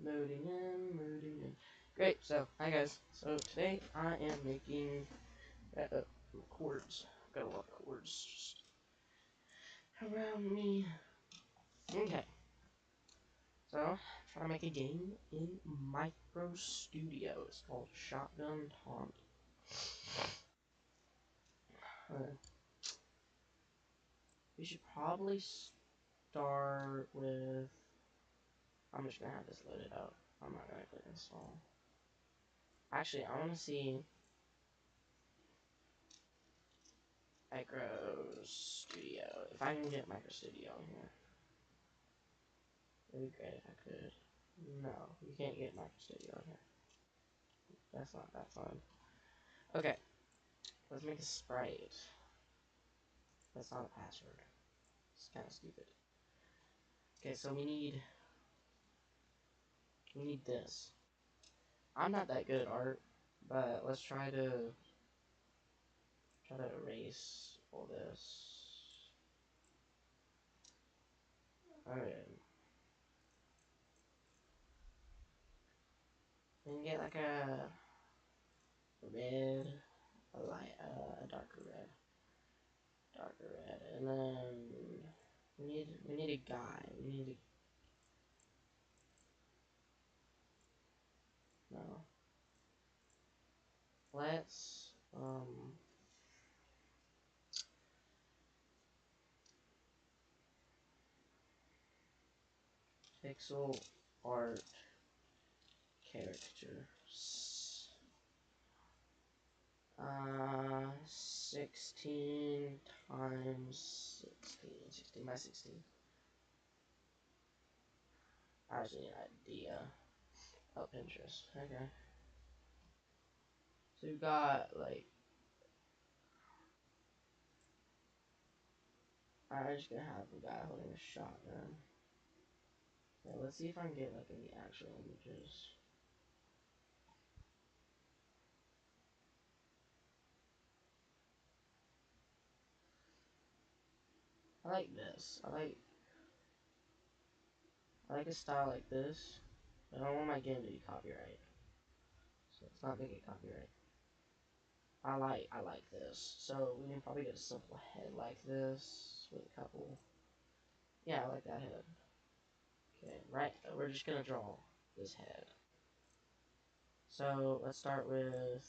Loading in, loading in. Great, so, hi guys. So, today I am making chords. Got a lot of chords just around me. Okay. So, trying to make a game in microstudio. It's called Shotgun Taunt. We should probably start with... I'm just gonna have this loaded up. I'm not gonna click install. Actually, I wanna see microstudio. If I can get microstudio in here. It'd be great if I could. No, you can't get microstudio in here. That's not that fun. Okay, let's make a sprite. That's not a password. It's kind of stupid. Okay, so we need this. I'm not that good at art, but let's try to erase all this. Okay. We can get like a red, a light, a darker red, and then we need a guy. We need a no. Let's pixel art characters. 16 times 16. 16 by 16. I just need an idea. Oh, Pinterest. Okay. So we've got, like... I'm just gonna have a guy holding a shotgun. Okay, let's see if I can get, like, any actual images. I like this. I like a style like this, but I don't want my game to be copyright. So let's not make it copyright. I like this. So we can probably get a simple head like this with a couple. Yeah, I like that head. Okay, right. We're just gonna draw this head. So let's start with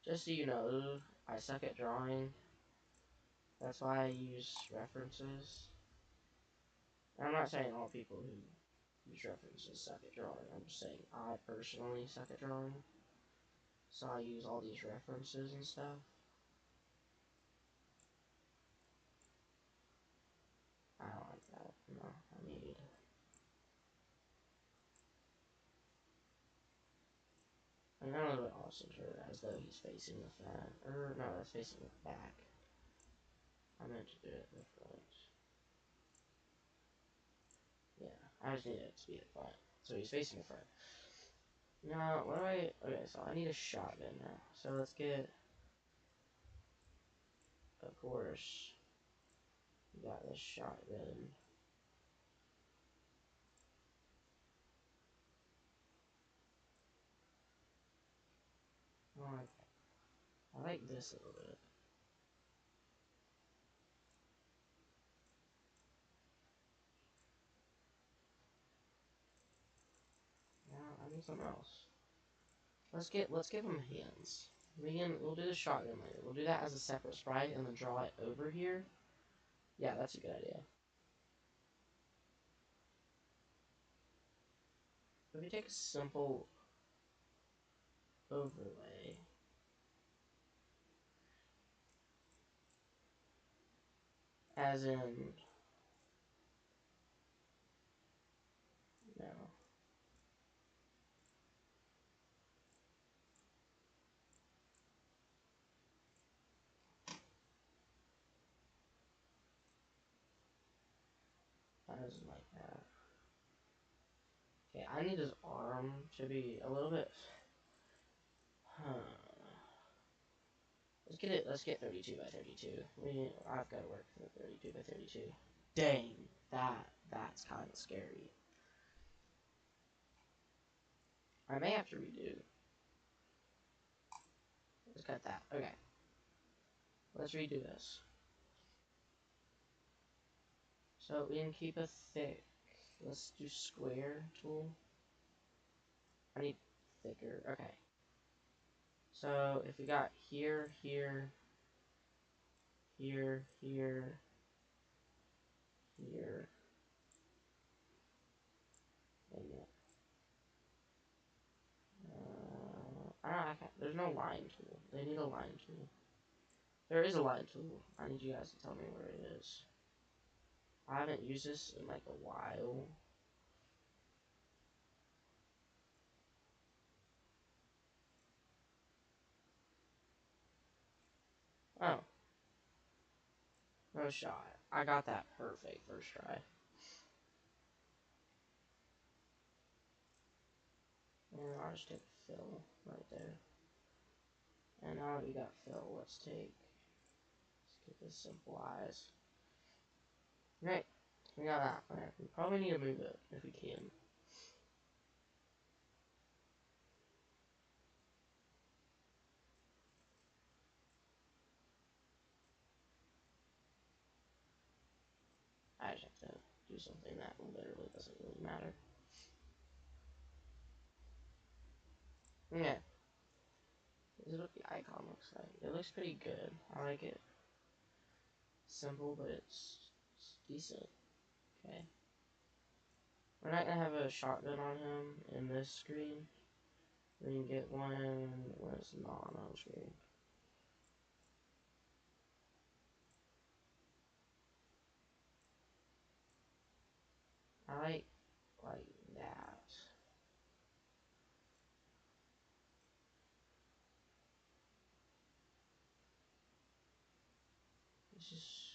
just so you know, I suck at drawing. That's why I use references. And I'm not saying all people who use references suck at drawing. I'm just saying I personally suck at drawing. So I use all these references and stuff. I don't like that. No, I need... I'm gonna do it all center as though he's facing the front. Or, no, that's facing the back. I meant to do it in the front. Yeah, I just need it to be the front. So he's facing the front. Now, what do I... Okay, so I need a shotgun now. So let's get... Of course, we got this shotgun. Oh, I like this a little bit. Now, I need something else. Let's give him hands. We'll do the shotgun later. We'll do that as a separate sprite and then draw it over here. Yeah, that's a good idea. If we take a simple overlay, as in, no, that isn't like that. Okay, I need his arm to be a little bit, Let's get it. Let's get 32 by 32. I've got to work for 32 by 32. Dang, that's kind of scary. I may have to redo. Let's cut that. Okay. Let's redo this. So we can keep a thick. Let's do square tool. I need thicker. Okay. So if we got here, here, here, here, here, and yeah. I can't, there's no line tool. They need a line tool. There is a line tool. I need you guys to tell me where it is. I haven't used this in like a while. Oh. No shot. I got that perfect first try. And I'll just take fill right there. And now that we got fill, let's get this simplified. Right. We got that. Right. We probably need to move it if we can. I just have to do something that literally doesn't really matter. Yeah. This is what the icon looks like. It looks pretty good. I like it. Simple, but it's decent. Okay. We're not gonna have a shotgun on him in this screen. We can get one when it's not on screen. I like that. This is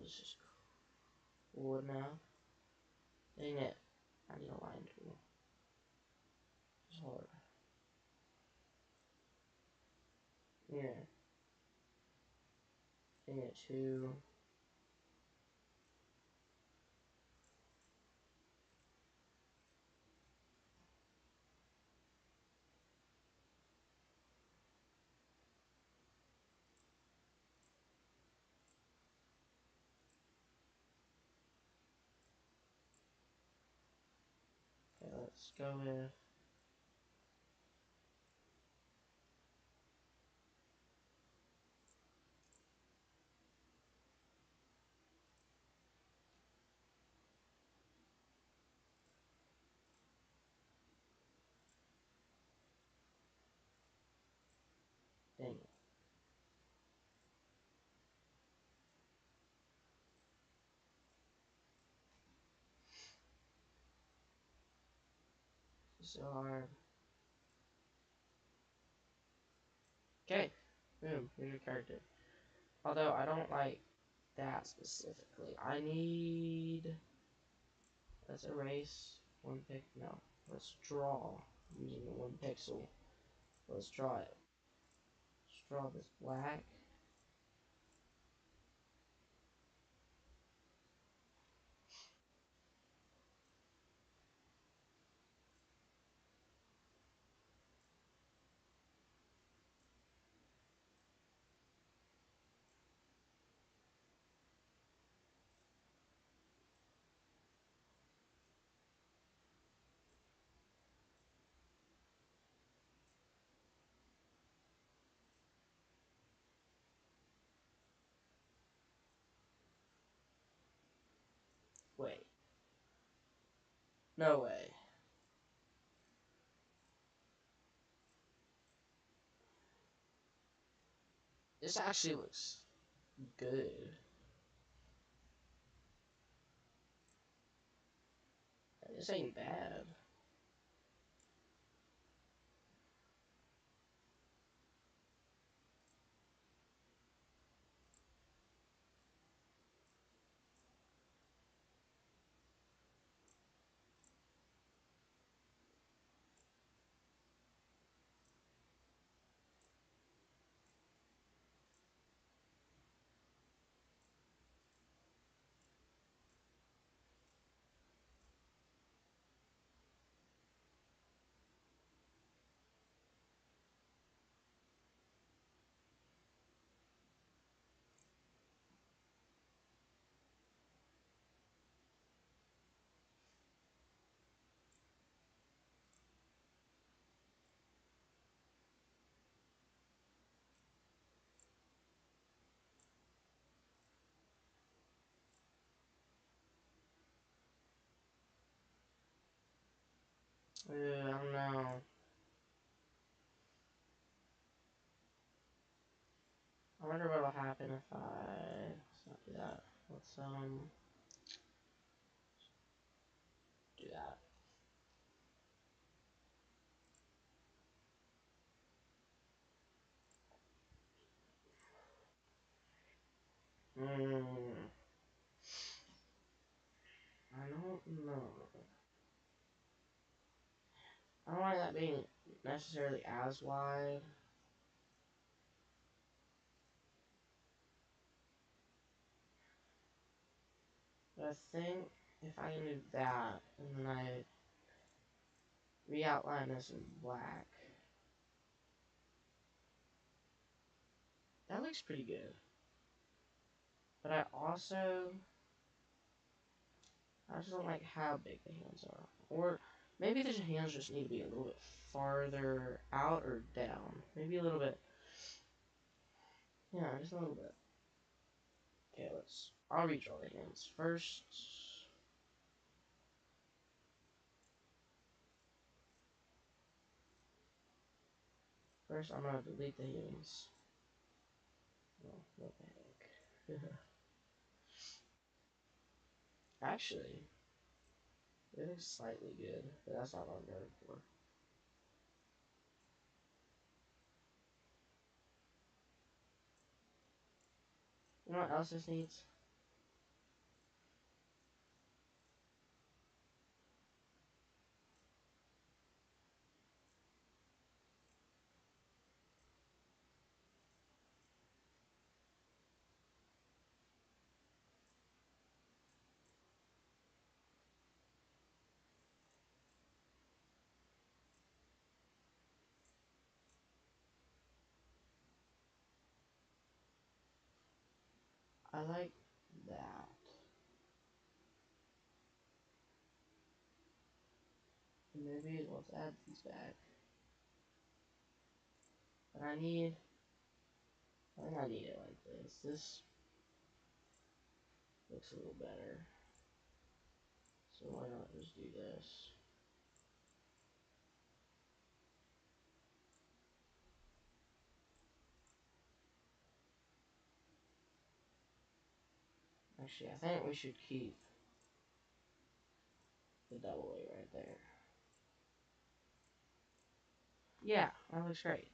this is cool now. Dang it. I need a line tool. It's hard. Yeah. Dang it too. Okay, let's go with dang it. It's so hard. Okay. Boom. Here's your character. Although I don't like that specifically. I need. Let's erase one pic. No. Let's draw using the one pixel. Let's draw it. Let's draw this black. Wait. No way. This actually looks good. This ain't bad. I don't know. I wonder what'll happen if let's not do that. Let's do that. Hmm. I don't know. I don't like that being necessarily as wide. But I think if I can do that, and then I re-outline this in black, that looks pretty good. But I just don't like how big the hands are. Or maybe the hands just need to be a little bit farther out or down. Maybe a little bit. Yeah, just a little bit. Okay, I'll redraw the hands first. First, I'm gonna delete the hands. Oh, what the heck. Actually, it looks slightly good, but that's not what I'm going for. You know what else this needs? I like that. Maybe let's add these back. But I think I need it like this. This looks a little better. So why not just do this? Actually, I think we should keep the double A right there. Yeah, that looks great.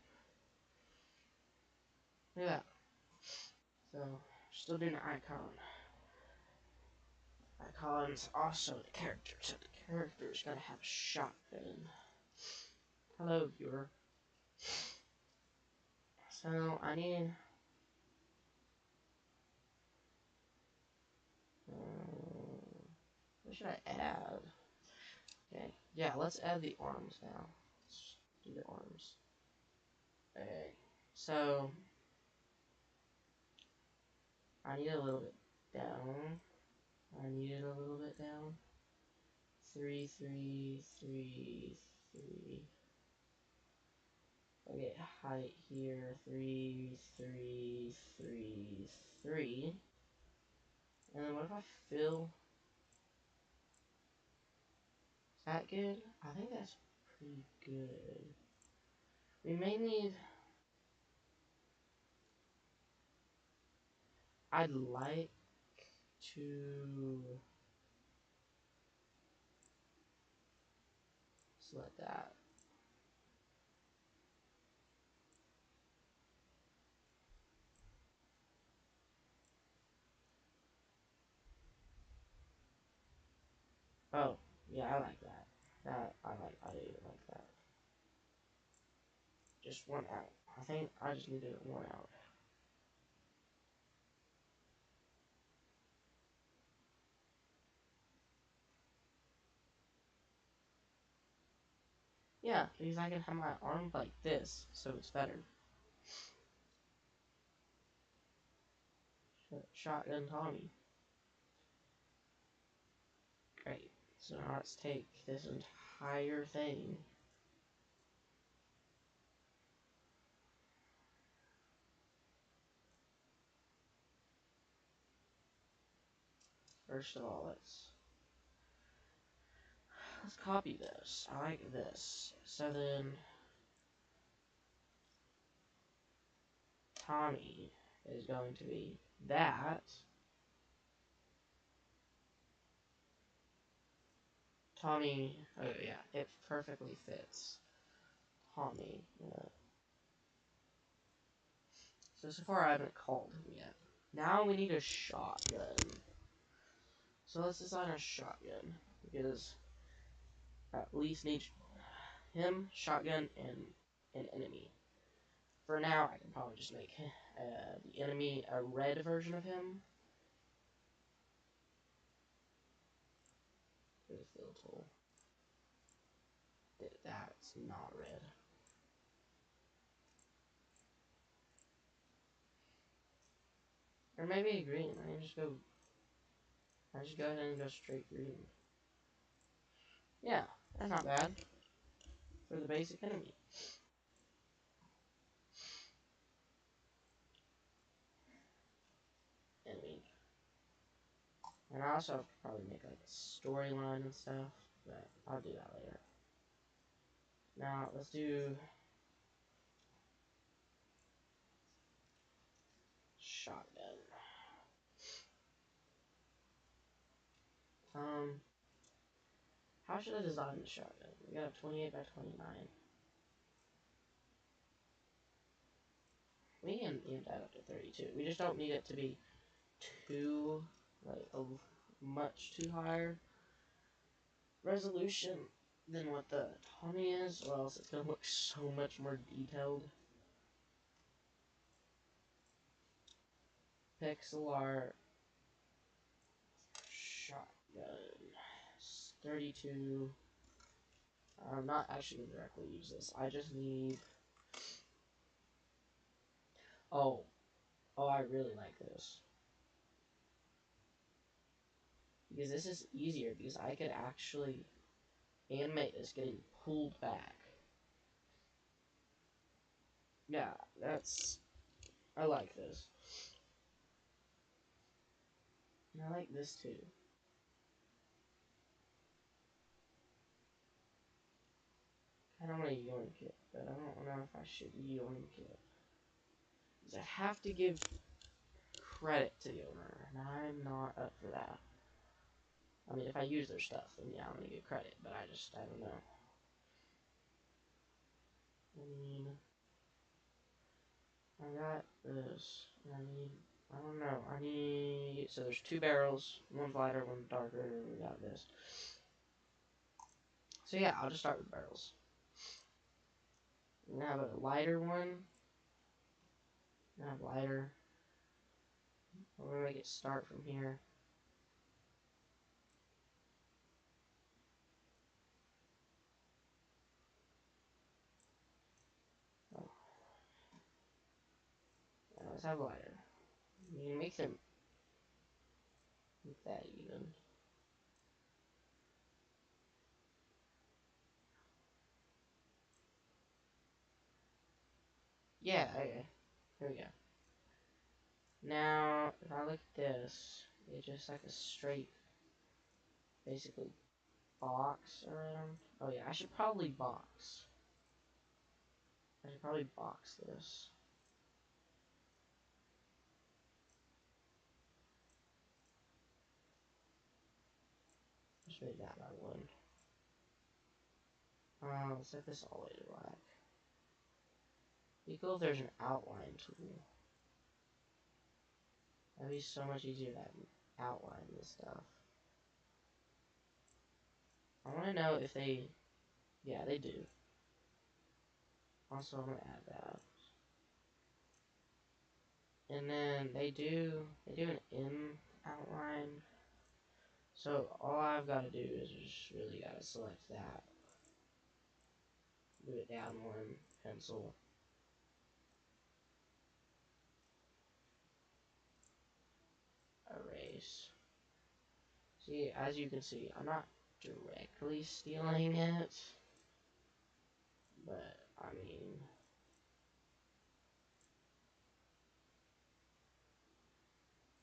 Look at that. So, still doing the icon. Icon's also the character, so the character's gotta have a shotgun. Hello, viewer. So, I need... what should I add? Okay, yeah, let's add the arms now. Let's do the arms. Okay, so... I need a little bit down. I need it a little bit down. 3, 3, 3, 3. Okay, height here, 3, 3, 3, 3. And then what if I fill... Is that good? I think that's pretty good. We may need... I'd like to select that. Oh, yeah, I like that. I do like that. Just one out. I think I just needed one out. Yeah, because I can have my arm like this, so it's better. Shotgun Tommy. Great. So now let's take this entire thing. First of all, let's copy this. I like this. So then Tommy is going to be that. Tommy, oh yeah, it perfectly fits Tommy. Yeah. So far I haven't called him yet. Now we need a shotgun. So let's design a shotgun, because at least need him, shotgun, and an enemy. For now, I can probably just make the enemy a red version of him. With a fill tool. That's not red. Or maybe a green. I just go ahead and go straight green. Yeah, that's not bad for the basic enemy. Enemy. And I also probably make like a storyline and stuff, but I'll do that later. Now let's do shotgun. How should I design the shotgun? We got a 28 by 29. We can amp that up to 32. We just don't need it to be too, like, a much too higher resolution than what the Tommy is, or else it's gonna look so much more detailed. Pixel art shotgun 32. I'm not actually gonna directly use this. I just need. Oh, I really like this, because this is easier, because I could actually animate this getting pulled back. Yeah, I like this. And I like this too. I don't want to yoink it, but I don't know if I should yoink it. Because I have to give credit to the owner, and I'm not up for that. I mean, if I use their stuff, then yeah, I'm going to give credit, but I don't know. I mean, I got this. I don't know. So there's 2 barrels, one's lighter, one's darker, and we got this. So yeah, I'll just start with barrels. I'm going to have a lighter one. I'm going to have lighter. I'm going to make it start from here. Oh. Yeah, let's have lighter. You can make them that even. Yeah, okay. Here we go. Now, if I look at this, it's just like a straight, basically, box around. Oh yeah, I should probably box. I should probably box this. Just make that by 1. Let's set this all the way to black. Be cool if there's an outline tool. That'd be so much easier to outline this stuff. I want to know if they, yeah, they do. Also, I'm gonna add that. And then they do an in outline. So all I've got to do is just really got to select that. Move it down 1, pencil. Erase. See, as you can see, I'm not directly stealing it, but I mean,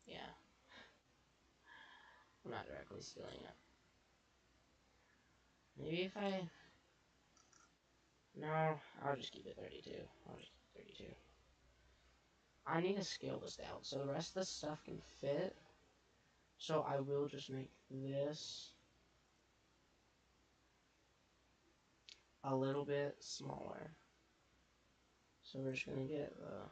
yeah, I'm not directly stealing it. Maybe if I... No, I'll just keep it 32. I'll just keep it 32. I need to scale this down so the rest of the stuff can fit. So I will just make this a little bit smaller. So we're just gonna get the...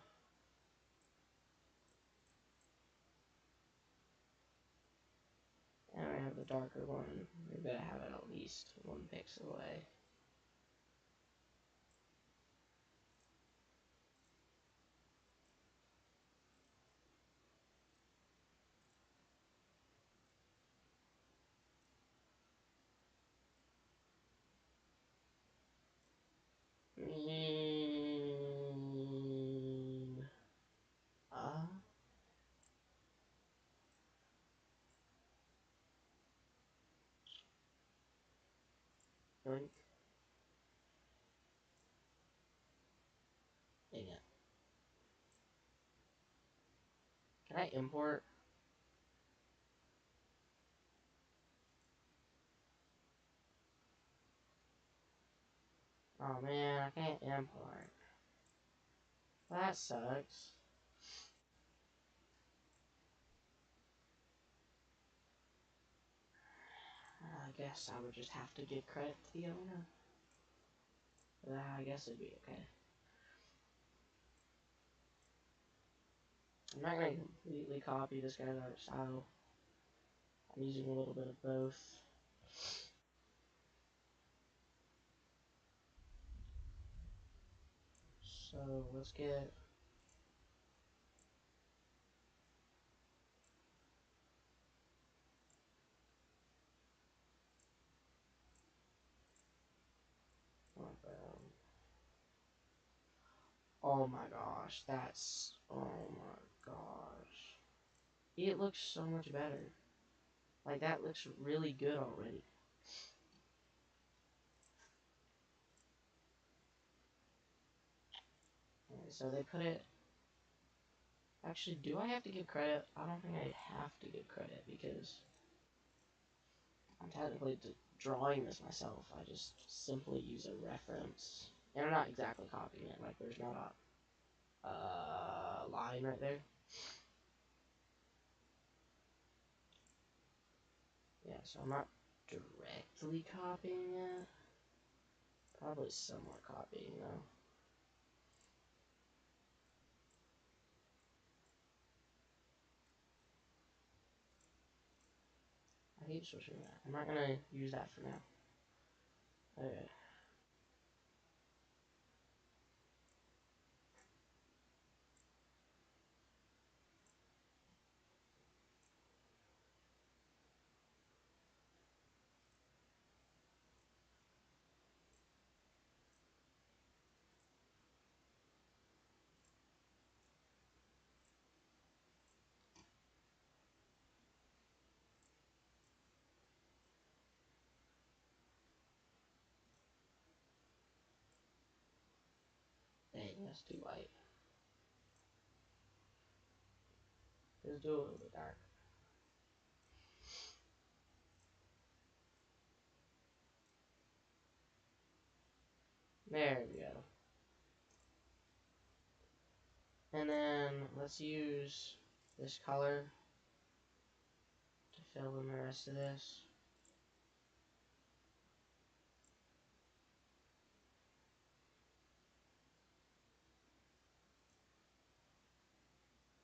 And I have the darker one. We better have it at least 1 pixel away. Uh, Yoink. Dang it. Can I import? Oh man, I can't import. That sucks. I guess I would just have to give credit to the owner. I guess it'd be okay. I'm not gonna completely copy this guy's art style. I'm using a little bit of both. So let's get... Oh my gosh, that's... Oh my gosh. It looks so much better. Like, that looks really good already. Okay, so they put it... Actually, do I have to give credit? I don't think I have to give credit because I'm technically drawing this myself. I just simply use a reference. And I'm not exactly copying it. Like, there's not a line right there. Yeah, so I'm not directly copying it. Probably somewhat copying, though. I keep switching that. I'm not gonna use that for now. Okay. Dang, that's too light. Let's do a little bit dark. There we go. And then let's use this color to fill in the rest of this.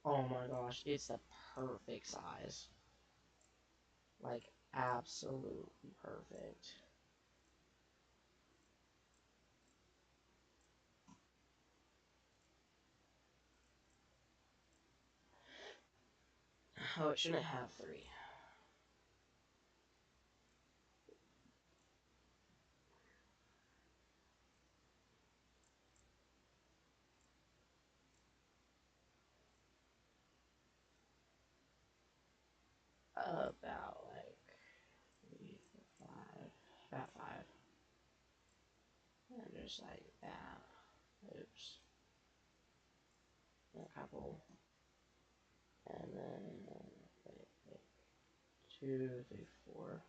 Oh my gosh, it's the perfect size. Like, absolutely perfect. Oh, it shouldn't have 3. About like 3, 4, 5. About 5. And just like that. Oops. A couple. And then, wait, 2, 3, 4.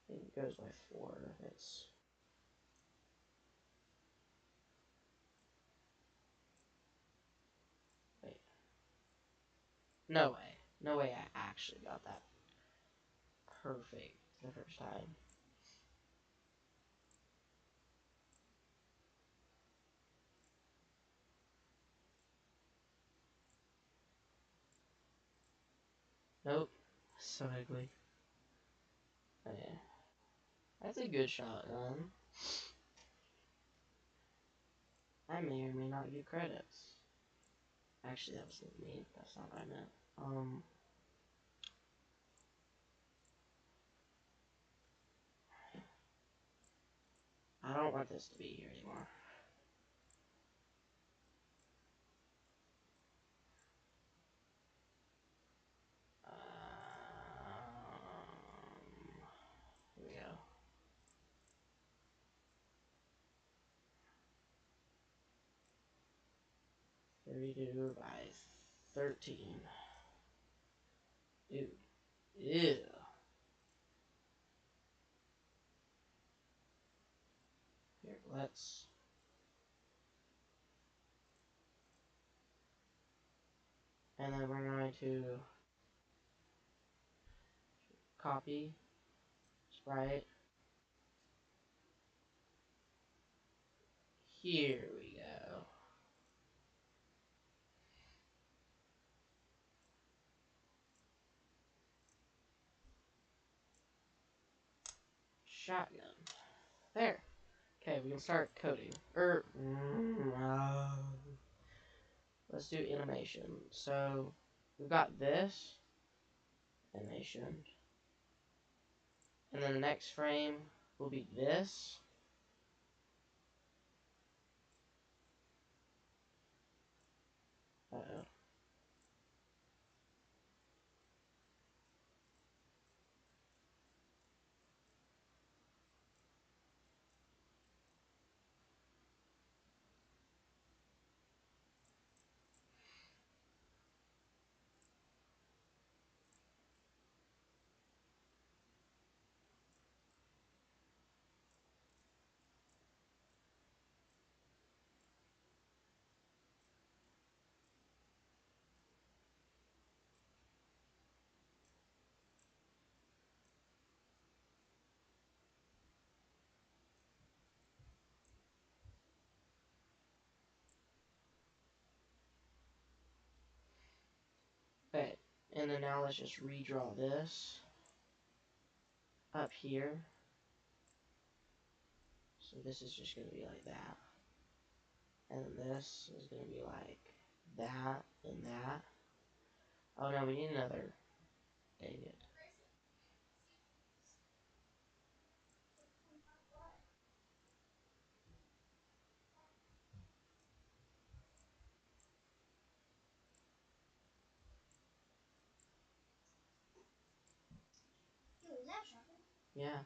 I think it goes by 4. It's... Wait. No way. No way I actually got that perfect the first time. Nope. So ugly. Okay. That's a good shotgun. I may or may not get credits. Actually, that was mean. That's not what I meant. I don't want this to be here anymore. Here we go. 32 by 13. Dude. Ew. Here, let's... And then we're going to copy, sprite. Here we go. Shotgun. There. Okay, we can start coding. Let's do animation. So, we've got this animation. And then the next frame will be this. Uh-oh. Okay, and then now let's just redraw this up here. So this is just going to be like that. And then this is going to be like that and that. Oh no, we need another. Dang it. Yeah.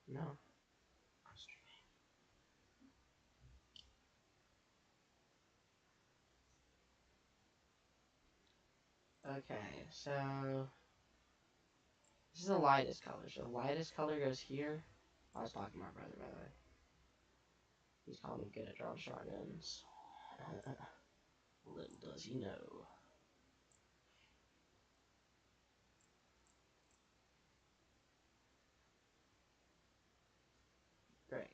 No. Okay, so this is the lightest color. So the lightest color goes here. I was talking to my brother, by the way. He's calling me good at drawing shotguns. Little does he know. Great.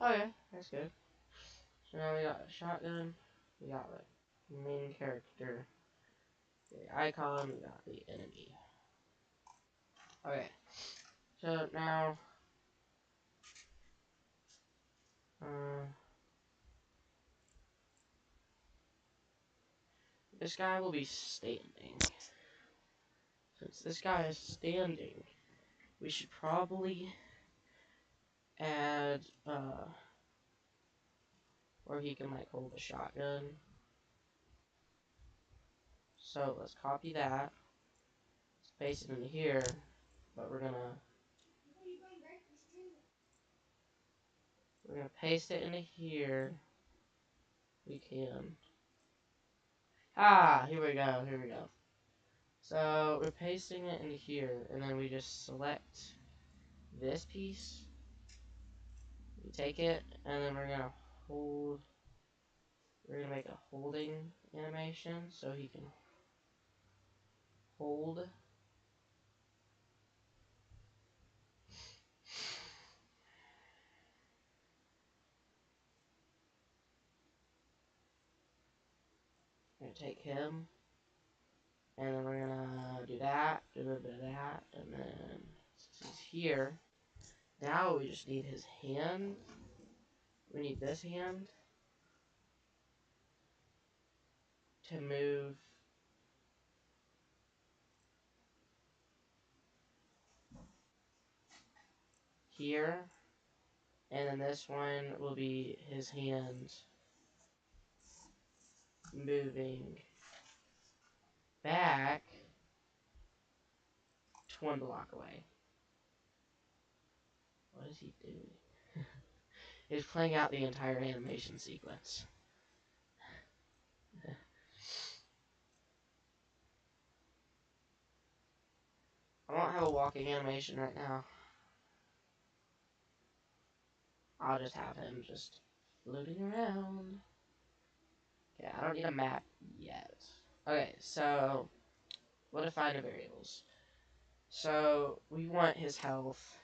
Okay, that's good. So now we got a shotgun. We got the main character. The icon. We got the enemy. Okay. So now, this guy will be standing. Since this guy is standing, we should probably add or he can like hold the shotgun. So let's copy that. Let's paste it into here, but we're gonna paste it into here. We can. Ah, here we go. Here we go. So we're pasting it into here, and then we just select this piece. We take it, and then we're gonna hold. We're gonna make a holding animation so he can hold. We're gonna take him, and then we're gonna do that, do a little bit of that, and then since he's here, now we just need his hand. We need this hand to move here, and then this one will be his hand moving back to 1 block away. What is he doing? He's playing out the entire animation sequence. I won't have a walking animation right now. I'll just have him just floating around. Okay, I don't need a map yet. Okay, so we'll define the variables. So we want his health,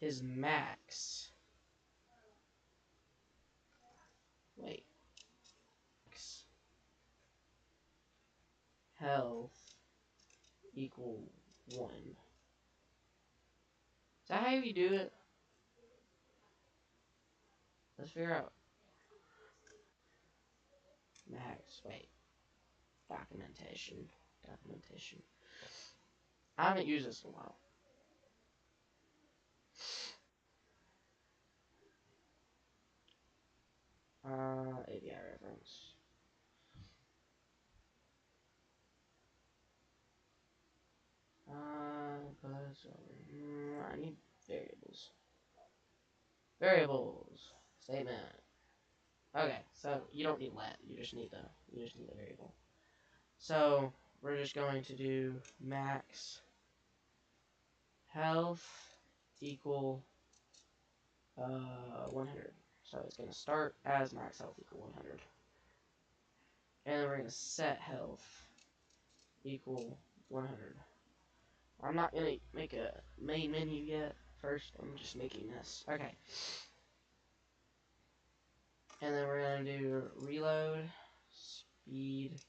his max. Wait. Max health equal 1. Is that how you do it? Let's figure out max. Wait. Documentation. Documentation. I haven't used this in a while. ABI reference. I need variables. Variables. Statement. Okay, so you don't need let. You just need the variable. So we're just going to do max health equal 100. So it's going to start as max health equal 100. And then we're going to set health equal 100. I'm not going to make a main menu yet. First, I'm just making this. Okay. And then we're going to do reload speed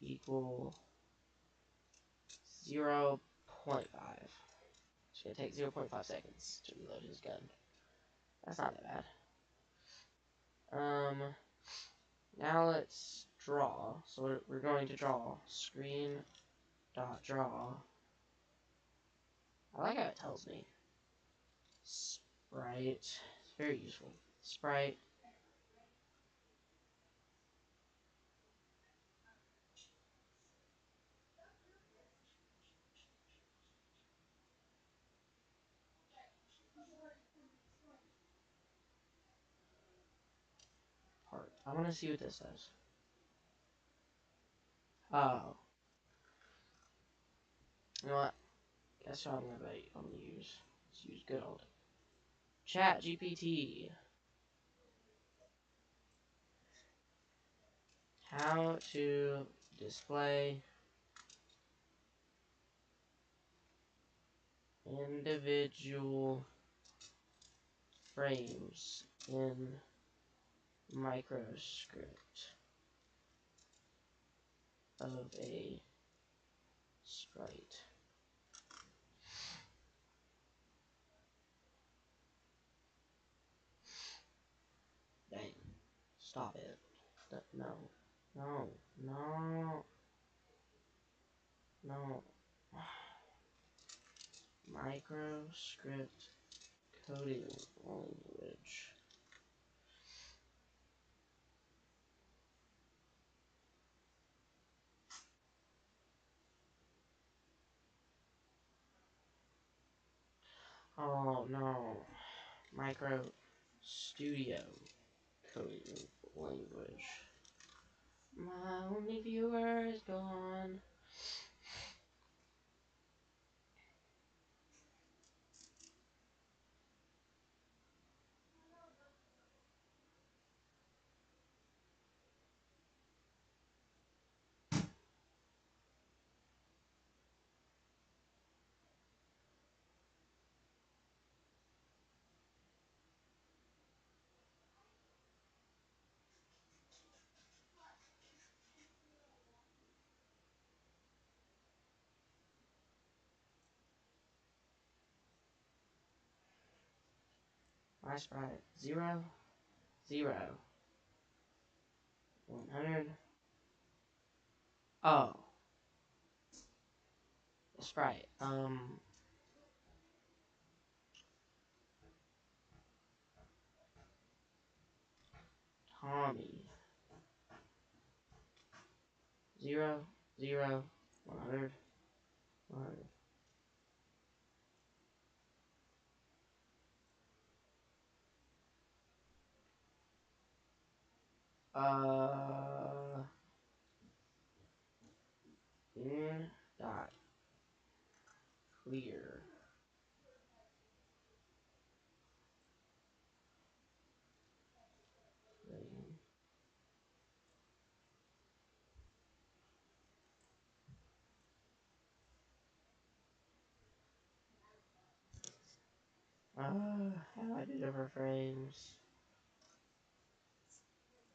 equal 0.5. It's going to take 0.5 seconds to reload his gun. That's not that bad. Now let's draw. So we're going to draw screen.draw. I like how it tells me. Sprite. It's very useful. Sprite. Part. I want to see what this says. Oh. You know what? Guess what I'm gonna use. Let's use good old Chat GPT. How to display individual frames in microscript of a sprite. Dang. Stop it. No. No. No. No. Microscript coding language. Oh no, microstudio coding language. My only viewer is gone. My sprite 0, 0, 100. Oh, sprite. Tommy 0, 0, 100, 100. In dot clear. How do I do different frames?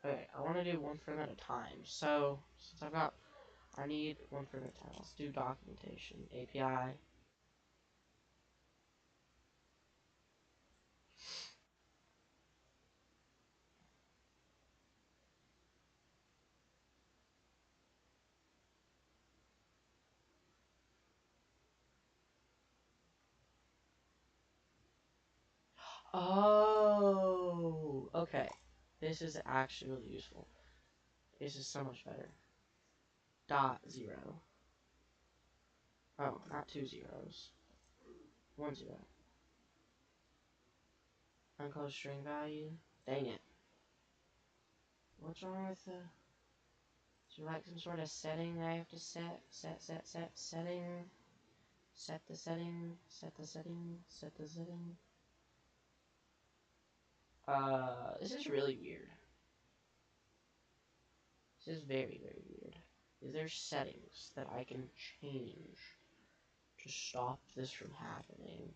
Okay, I want to do one frame at a time. So, since I need one frame at a time. Let's do documentation. API. Oh, okay. This is actually really useful. This is so much better. Dot 0. Oh, not 2 zeros. 1 0. Unclosed string value. Dang it. What's wrong with the... Is there like some sort of setting I have to set? Setting. Set the setting. Set the setting. Set the setting. This is really weird. This is very, very weird. Is there settings that I can change to stop this from happening?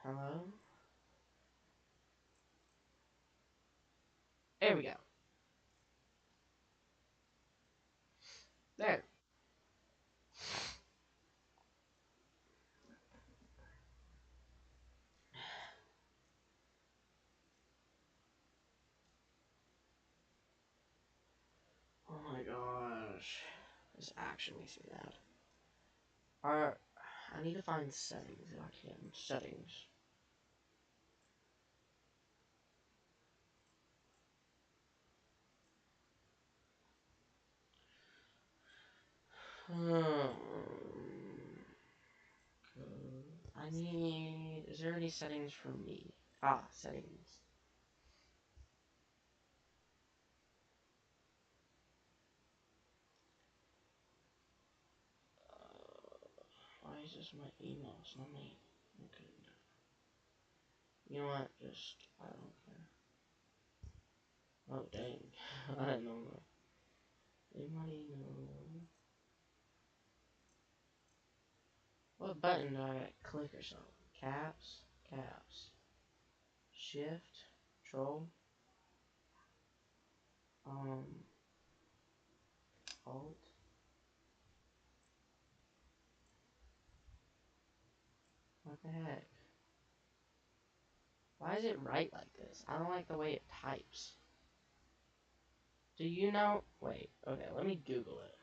Hello? There we go. There. Oh my gosh. This actually makes me mad. I need to find settings if I can. Settings. Um, I need... Is there any settings for me? Ah, settings. Why is this my email? It's not me. Okay. You know what? Just... I don't care. Oh, dang. I didn't know that. Anybody know... What button do I click or something? Caps? Caps. Shift? Control? Alt? What the heck? Why is it right like this? I don't like the way it types. Do you know? Wait, okay, let me Google it.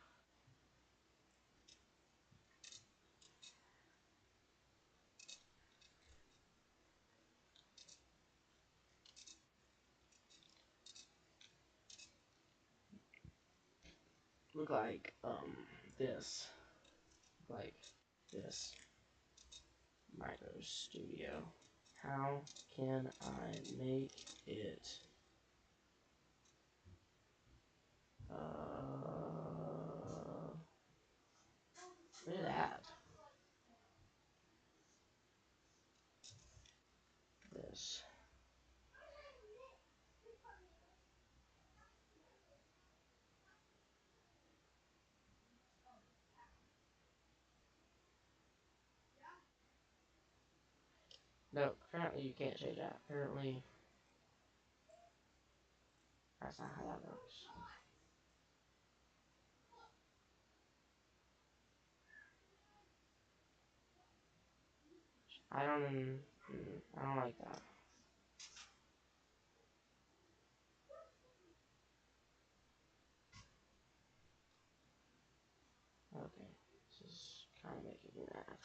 Look like, this. Like this. Microstudio. How can I make it, look at that. This. No, currently you can't change that. Apparently, that's not how that works. I don't like that. Okay, this is kind of making me mad.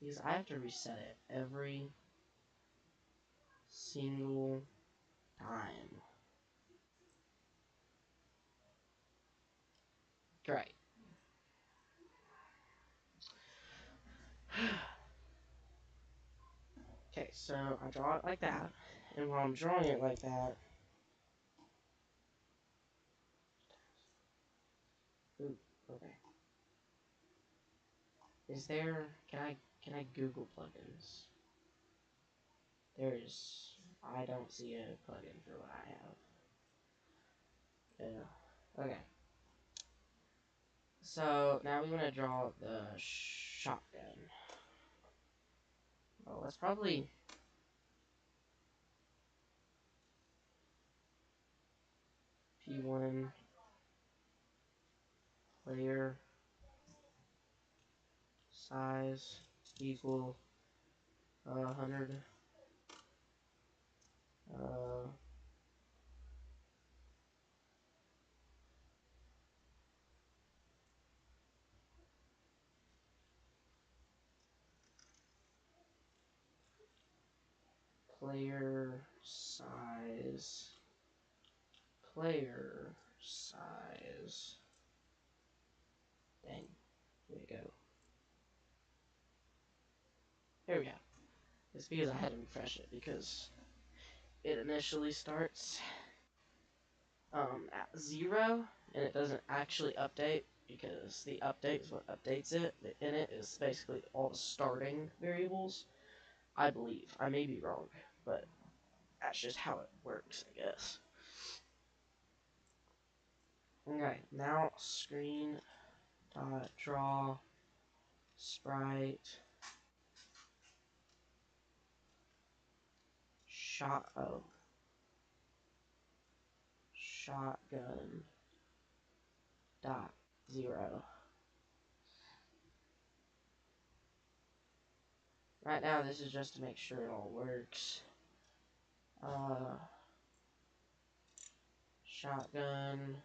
Because I have to reset it every single time. Great. Okay, so I draw it like that, and while I'm drawing it like that, ooh, okay. Is there? Can I Google plugins? There's. I don't see a plugin for what I have. Yeah. Okay. So now we want to draw the shotgun. Well, let's probably P1 player size equal 100. Uh, player size. Player size. Dang. Here we go. Here we go. It's because I had to refresh it because it initially starts at 0 and it doesn't actually update because the update is what updates it. The init is basically all the starting variables. I believe. I may be wrong, but that's just how it works, I guess. Okay, now screen dot draw sprite shotgun dot 0. Right now, this is just to make sure it all works. Shotgun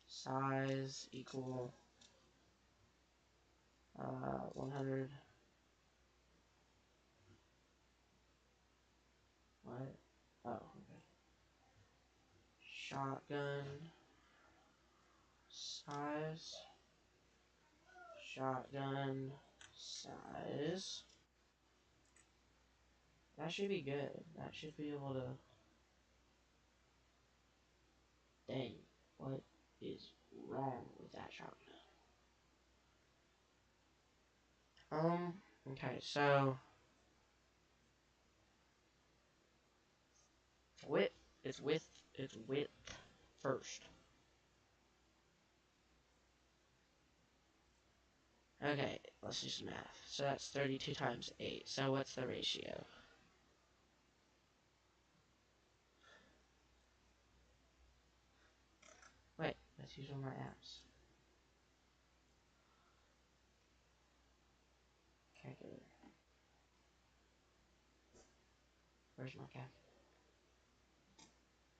size equal 100. What? Oh, okay. Shotgun size. Shotgun size. That should be good. That should be able to. Dang, what is wrong with that shotgun? Okay, so width. It's width first. Okay, let's do some math. So that's 32 times 8. So what's the ratio? Wait, let's use one of my apps. Calculator. Where's my cat?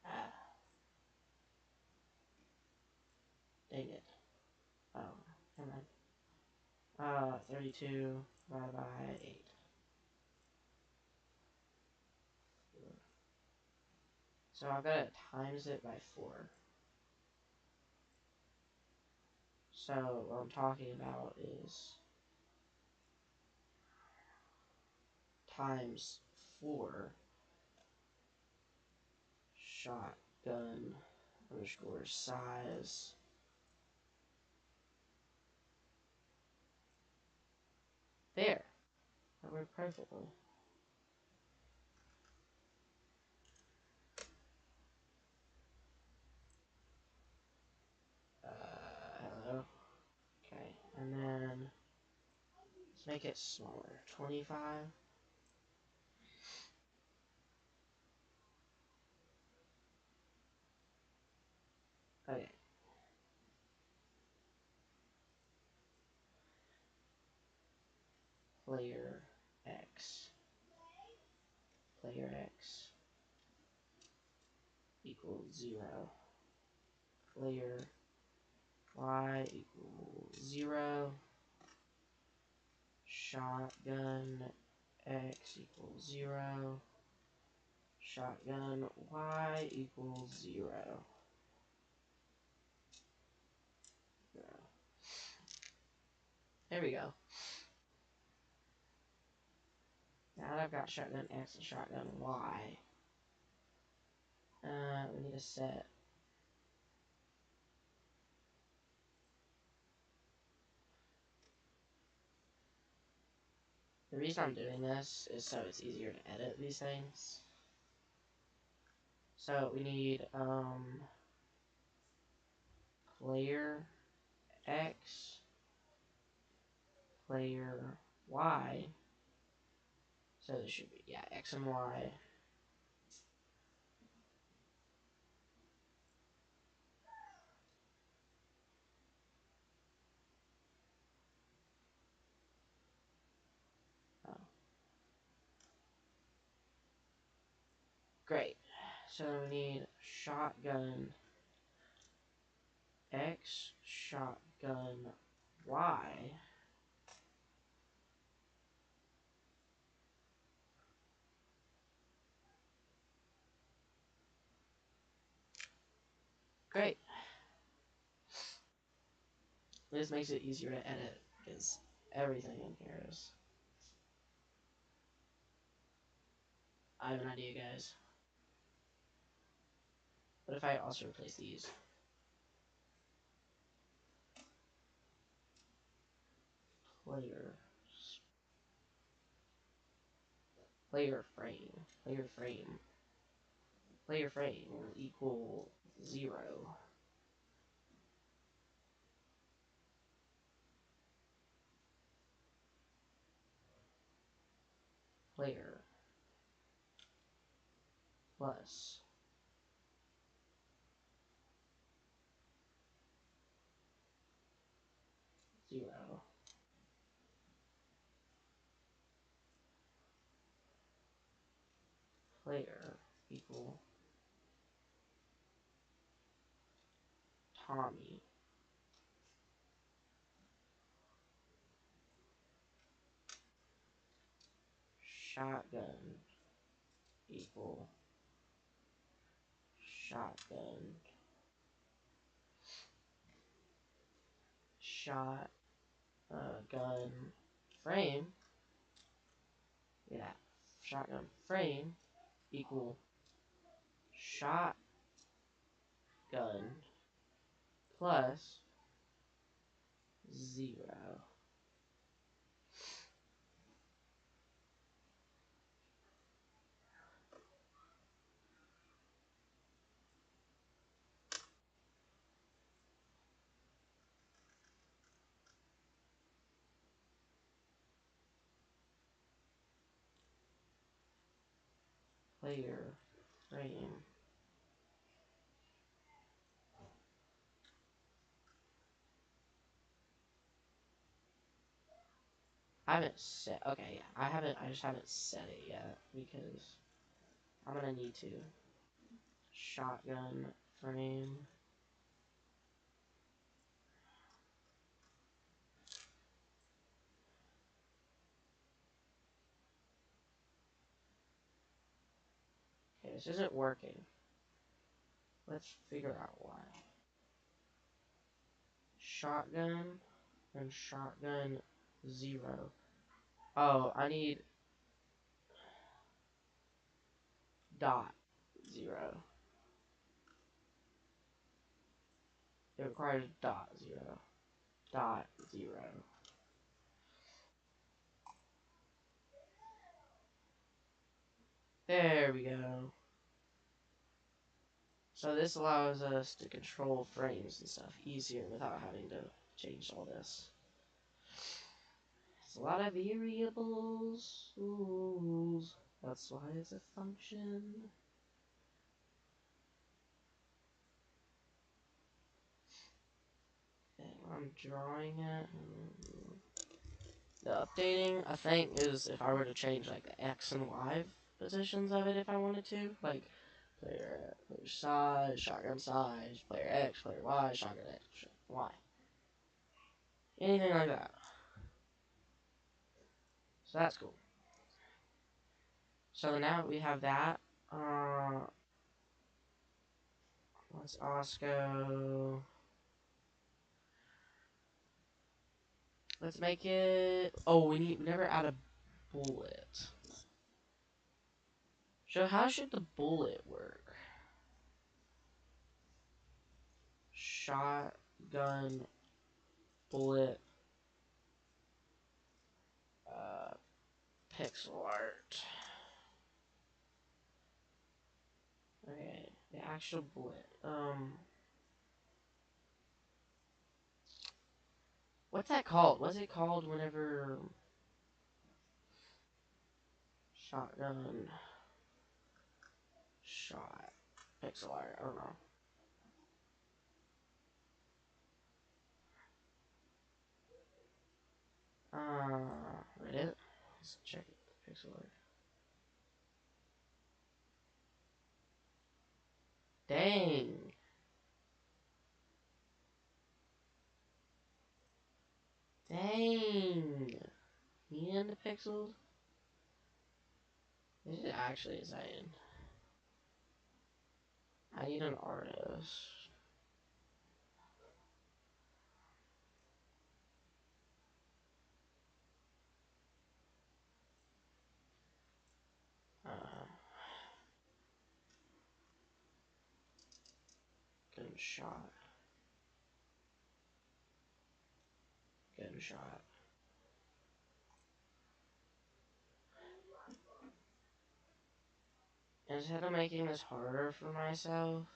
Ah, dang it. Oh, never mind. 32 divided by 8. So I've got to times it by 4. So what I'm talking about is times 4 shotgun underscore size. There. That worked perfectly. Hello. Okay, and then let's make it smaller. 25. Okay. Player X. Player X equals 0. Player Y equals 0. Shotgun X equals 0. Shotgun Y equals 0. There we go. Now that I've got shotgun X and shotgun Y, we need to set the reason I'm doing this is so it's easier to edit these things. So we need player X, player Y. So this should be, yeah, X and Y. Oh. Great. So we need shotgun X, shotgun Y. Great. This makes it easier to edit because everything in here is. I have an idea, guys. What if I also replace these? Player. Player frame. Player frame. Player frame will equal 0. Player plus 0. Player equal Tommy. Shotgun equal shotgun. Gun frame. Yeah. Shotgun frame equal shotgun plus 0. Player frame. I haven't set. Okay, I just haven't set it yet because I'm gonna need to. Shotgun frame. Okay, this isn't working. Let's figure out why. Shotgun and shotgun 0. Oh, I need dot 0. It requires dot 0. Dot 0. There we go. So this allows us to control frames and stuff easier without having to change all this. It's a lot of variables. That's why it's a function. Okay, I'm drawing it. The updating, I think, is if I were to change like the X and Y positions of it if I wanted to. Like player size, shotgun size, player X, player Y, shotgun X, Y. Anything like that. So that's cool. So now we have that. Let's also let's make it. Oh, we never add a bullet. So how should the bullet work? Shotgun bullet pixel art. Okay, the actual bullet. What's that called? What's it called whenever shotgun shot pixel art? I don't know. Read it. Let's check it. Pixel art. Dang. Dang. And pixels? This is actually insane. I need an artist. Gunshot. Gunshot. Instead of making this harder for myself,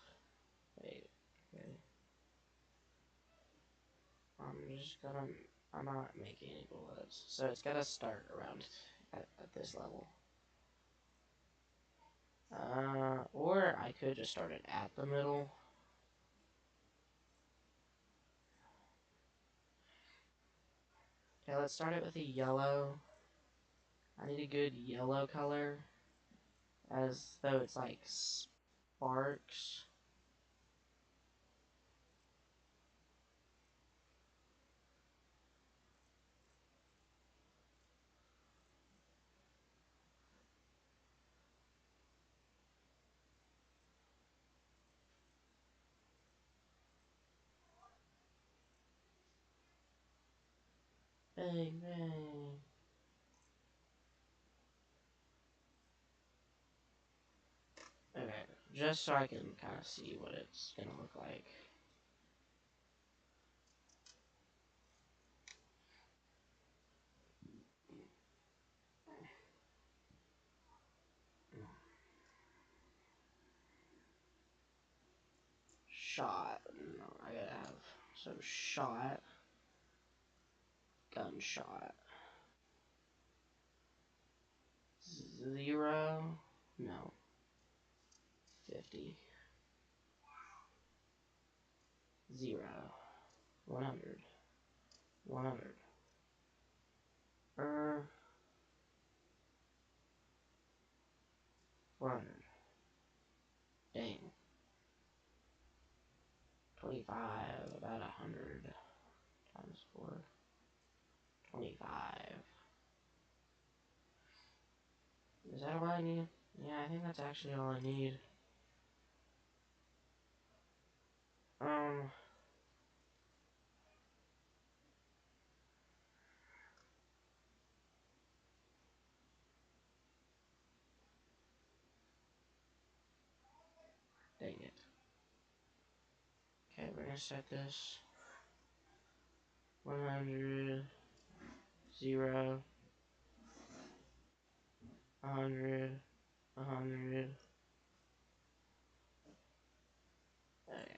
wait, okay. I'm not making any bullets. So it's gotta start around at this level. Or I could just start it at the middle. Okay, let's start it with a yellow. I need a good yellow color. As though it's like sparks. Bang, bang. Okay, just so I can kind of see what it's gonna look like. Shot. No, I gotta have. So shot. Gunshot. 0. No. 50. 0. 100. 100. 400. about 100 times 4. 25. Is that all I need? Yeah, I think that's actually all I need. Um, Dang it. Okay, we're gonna set this 100, 0, 100, 100. Okay.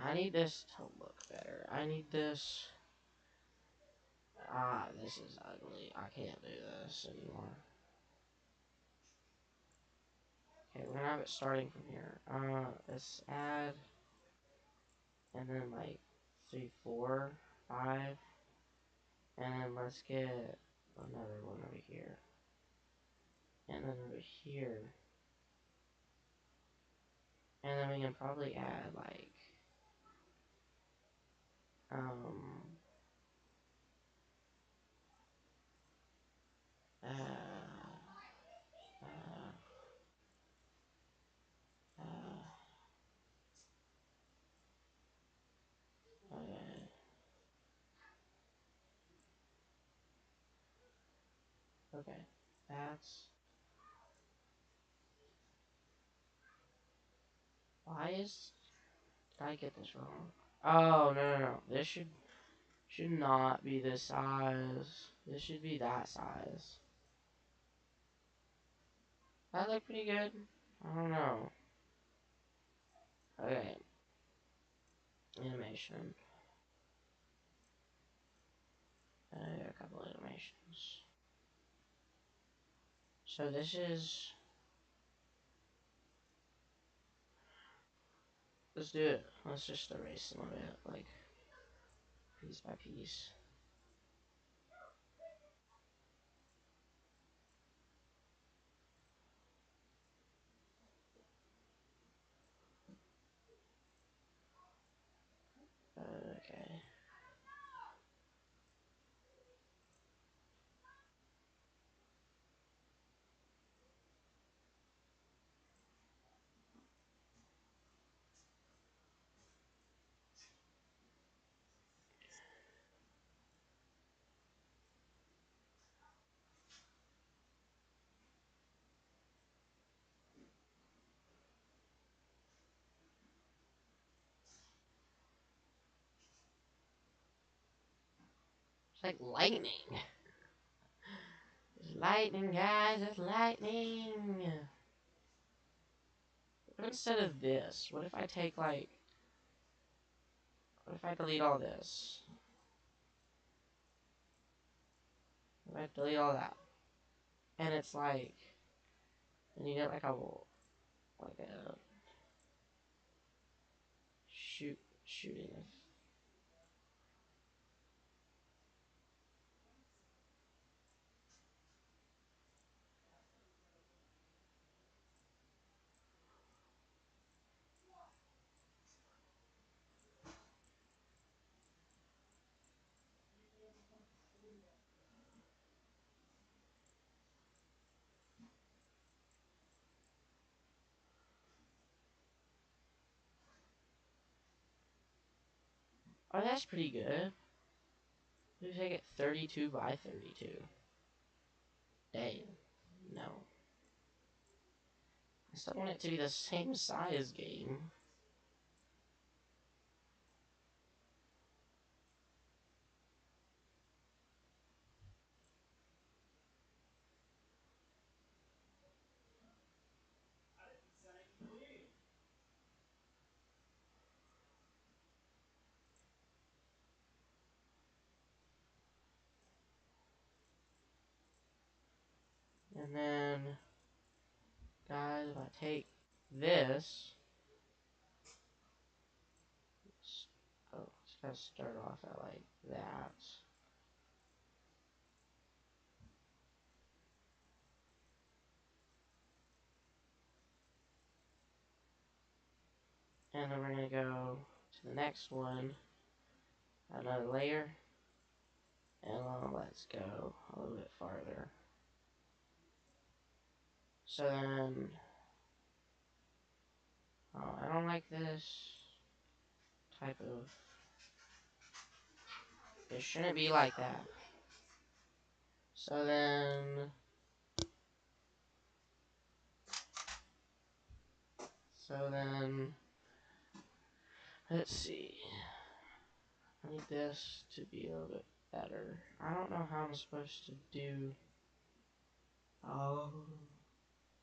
I need this to look better. I need this. This is ugly. I can't do this anymore. Okay, we're gonna have it starting from here. Let's add, and then like 3, 4, 5, and then let's get another one over here, and then over here, and then we can probably add like um uh uh okay. Okay, that's why is did I get this wrong? Oh no. This should not be this size. This should be that size. That look pretty good. I don't know. Okay, animation. I got a couple animations. So this is. Let's do it. Let's just erase some of it, like piece by piece. Okay. It's like lightning. It's lightning, guys. It's lightning. But instead of this, what if I take like. What if I delete all this? What if I delete all that? And it's like. And you get like a. Like a. Shooting. Oh, that's pretty good. We take it 32 by 32. Dang. No. I still want it to be the same size game. And then, guys, if I take this, it's gotta start off at like that. And then we're gonna go to the next one, another layer, and let's go a little bit farther. So then, oh, I don't like this type of, it shouldn't be like that. So then, let's see. I need this to be a little bit better. I don't know how I'm supposed to do. Oh.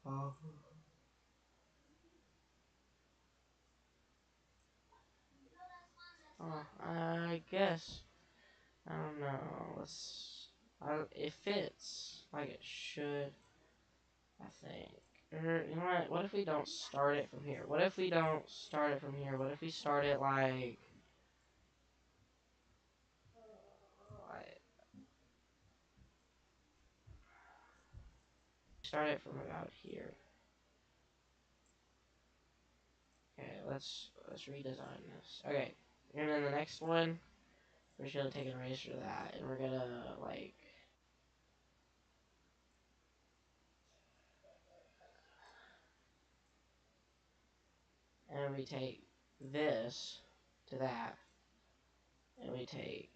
Oh. Oh, I guess. I don't know. It fits like it should, I think. Or, you know what? What if we don't start it from here? What if we don't start it from here? What if we start it like start it from about here? Okay, let's redesign this. Okay, and then the next one, we're just gonna take an eraser to that, and we're gonna like. And we take this to that, and we take,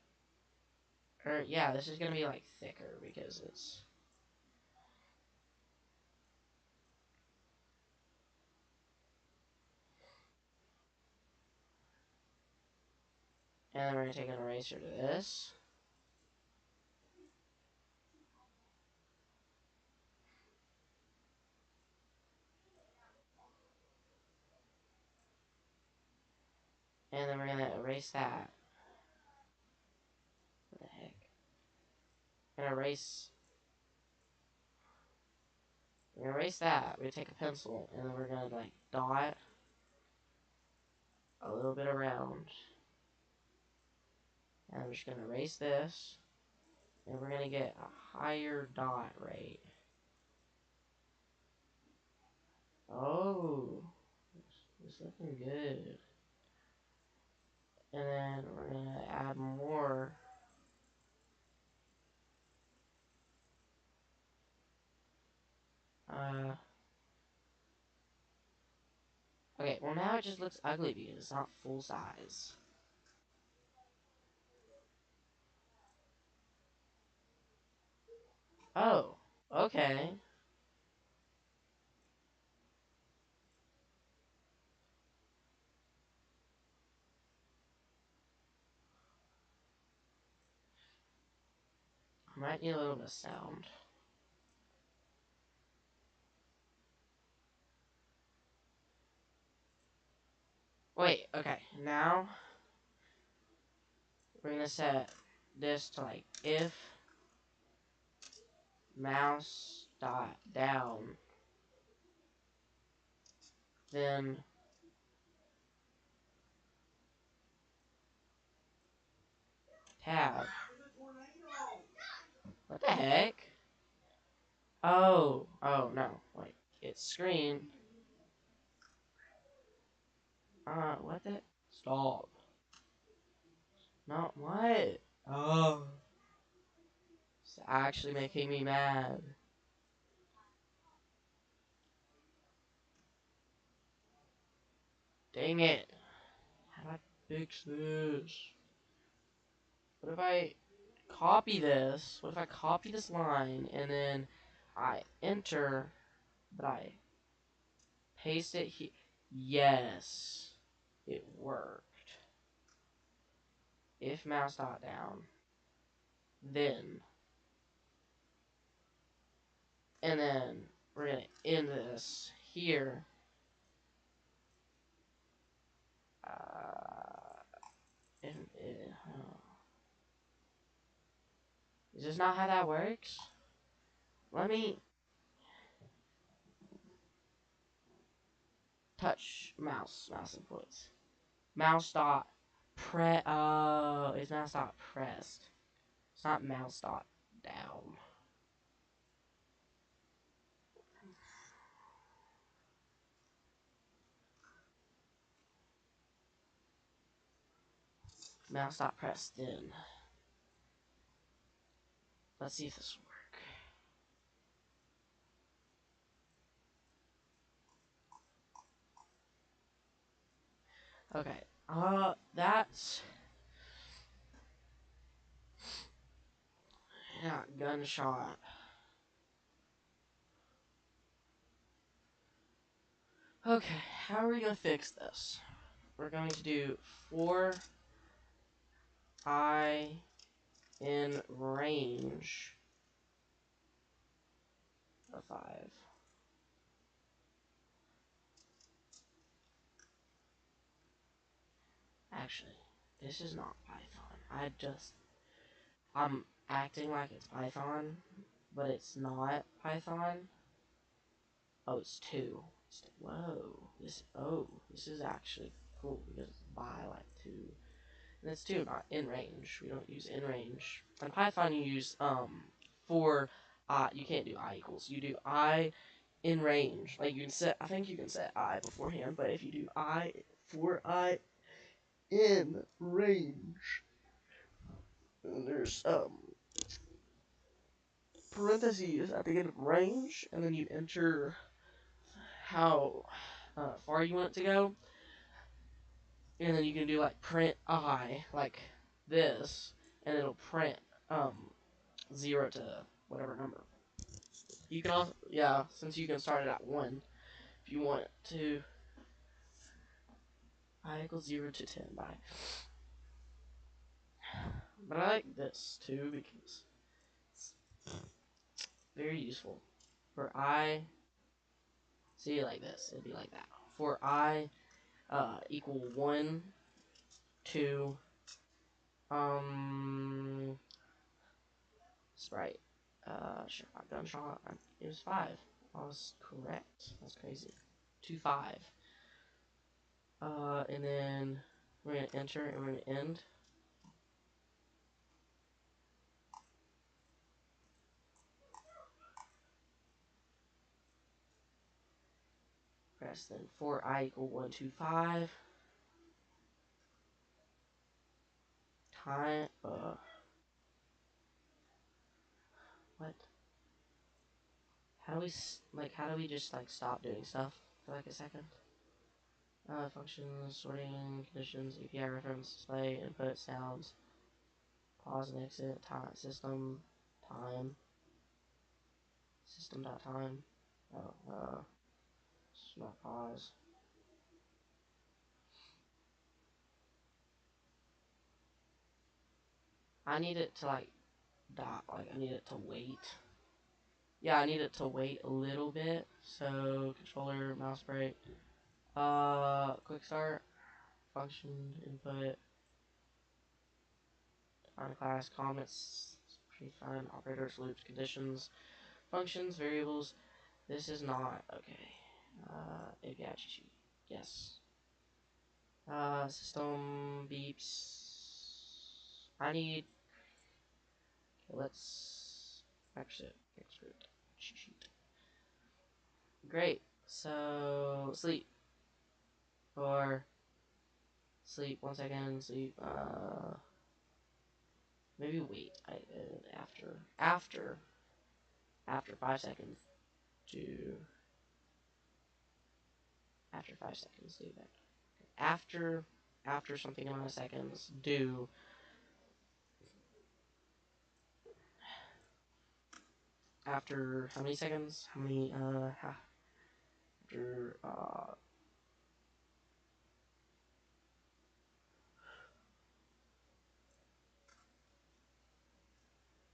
or yeah, this is gonna be like thicker because it's, and then we're gonna take an eraser to this, and then we're gonna erase that. What the heck? We're gonna erase that. We take a pencil, and then we're gonna like dot a little bit around, and we're just gonna erase this, and we're gonna get a higher dot rate. Oh, it's looking good. And then we're gonna add more. Okay, well now it just looks ugly because it's not full size. Oh, okay. I might need a little bit of sound. Wait, okay, now we're gonna set this to like if mouse dot down, then tab. What the heck? Oh no, wait, it's screen. What the? Stop. No, what? Oh. It's actually making me mad. Dang it. How do I fix this? What if I copy this? What if I copy this line and then I enter, but I paste it here? Yes, it worked. If mouse dot down, then, and then we're gonna end this here. Is this not how that works? Let me touch mouse inputs. Mouse dot press. Oh, it's mouse dot pressed. It's not mouse dot down. Mouse dot pressed in. Let's see if this will work. Okay. That's yeah, gunshot. Okay, how are we gonna fix this? We're going to do for I in range of 5. Actually, this is not Python. I'm acting like it's Python, but it's not Python. Oh, it's 2. Whoa, this is actually cool because it's by like 2. And it's 2, not in range. We don't use in range. In Python, you use, for, you can't do I equals. You do I in range. Like, you can set, I think you can set I beforehand, but if you do I, for I in range, and there's, parentheses at the end of range, and then you enter how far you want it to go, and then you can do like print I, like this, and it'll print 0 to whatever number. You can also, yeah, since you can start it at 1, if you want to, I equals 0 to 10 by. But I like this too because it's very useful. For I, see it like this, it'd be like that. For I equal 1, 2, sprite, gunshot, it was 5. I was correct. That's crazy. 2, 5. And then we're gonna enter and we're gonna end. Press then for I equal 1, 2, 5. Time, what? How do we just, like, stop doing stuff for, like, a second? Functions, sorting, conditions, API reference, display, input, sounds, pause and exit, time, system, time, system.time, not pause. I need it to, like, dot, like, I need it to wait. Yeah, I need it to wait a little bit, so controller, mouse break, quick start, function, input, define class, comments, prefine, operators, loops, conditions, functions, variables. This is not, okay. API cheat sheet, yes. System, beeps. I need, let's exit, cheat sheet. Great, so, sleep, or, sleep, 1 second, sleep, maybe wait, after 5 seconds, do, after 5 seconds, leave it. After something amount of seconds, do, after, how many seconds, how many, after,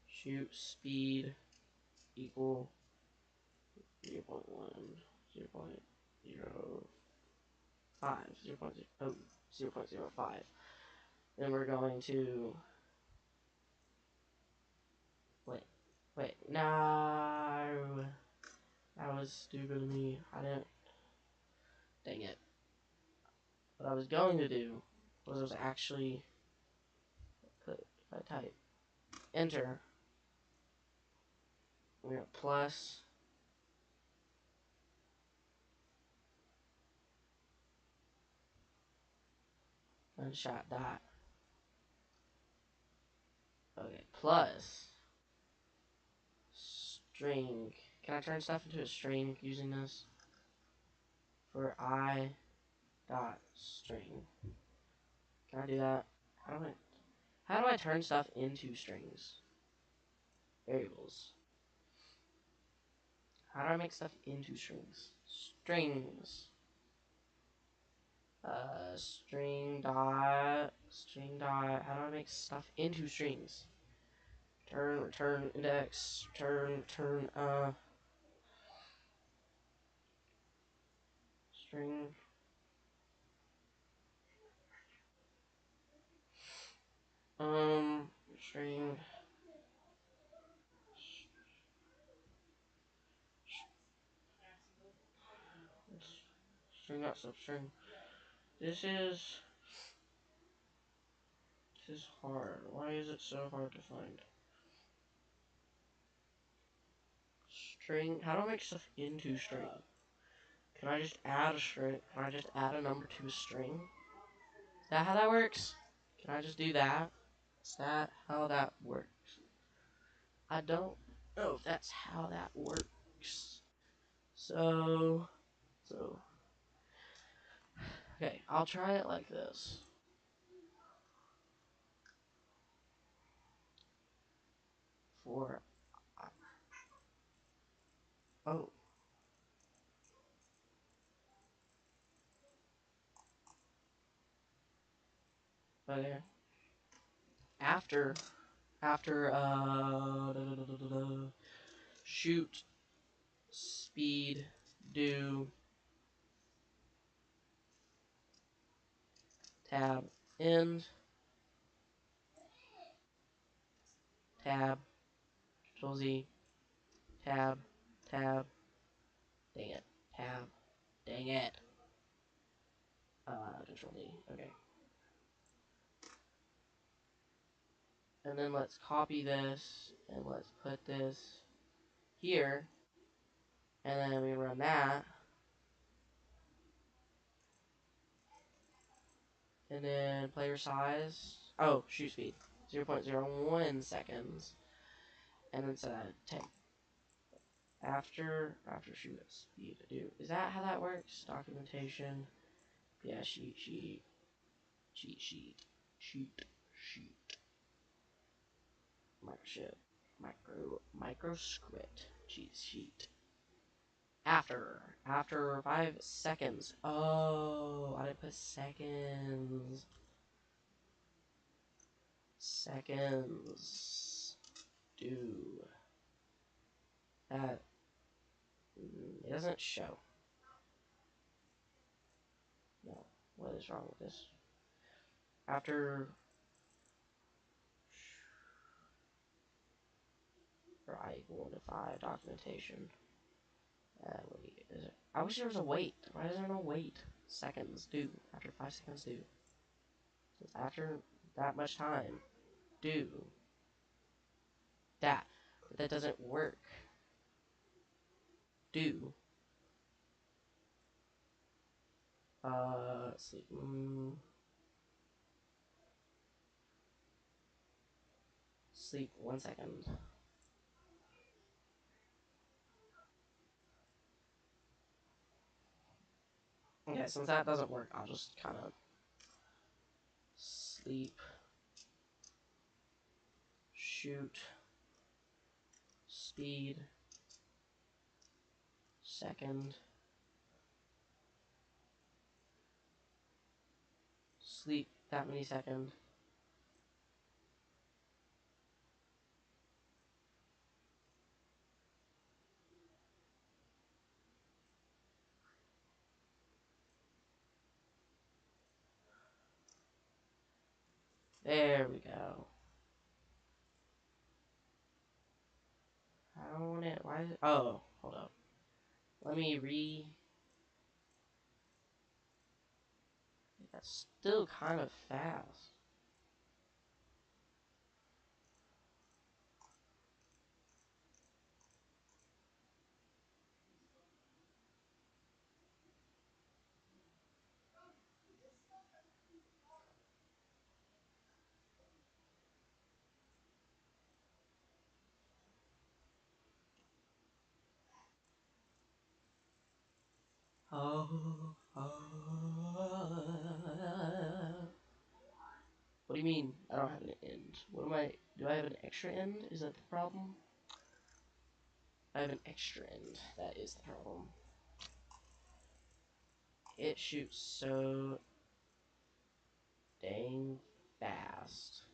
shoot speed equal 0.1, 0.05, 0.05. Then we're going to, wait, no, that was stupid of me, I didn't, dang it. What I was going to do was I was actually, if I type enter, we're going to plus, gunshot dot, Okay, plus string. Can I turn stuff into a string using this? For I dot string. Can I do that? How do I turn stuff into strings? Variables. How do I make stuff into strings? Strings. String dot. How do I make stuff into strings? Return index, return string. String. String dot substring. This is hard. Why is it so hard to find? String. How do I make stuff into string? Can I just add a string? Can I just add a number to a string? Is that how that works? Can I just do that? Is that how that works? I don't know if that's how that works. So, okay, I'll try it like this. For, oh, okay. After, shoot, speed, do, tab, end, tab, Control Z, tab, tab, dang it, tab, dang it, Control D, okay. And then let's copy this, and let's put this here, and then we run that, and then player size, oh, shoot speed, 0.01 seconds, and then set 10. After shoot speed to do. Is that how that works? Documentation, yeah, sheet, microscript, cheat sheet. After 5 seconds. Oh, I didn't put seconds. Seconds. Do. That. It doesn't show. No. What is wrong with this? After. For I equal 1 to 5 documentation. Wait, is it? I wish there was a wait. Why is there no wait? Seconds do. After 5 seconds do. After that much time do. That. But that doesn't work. Do. Let's see. Sleep 1 second. Okay, since that doesn't work, I'll just kind of sleep, shoot, speed, second, sleep that many seconds. There we go. I don't want it. Why is it? Oh, hold up. Let me That's still kind of fast. What do you mean? I don't have an end. What am I? Do I have an extra end? Is that the problem? I have an extra end. That is the problem. It shoots so dang fast.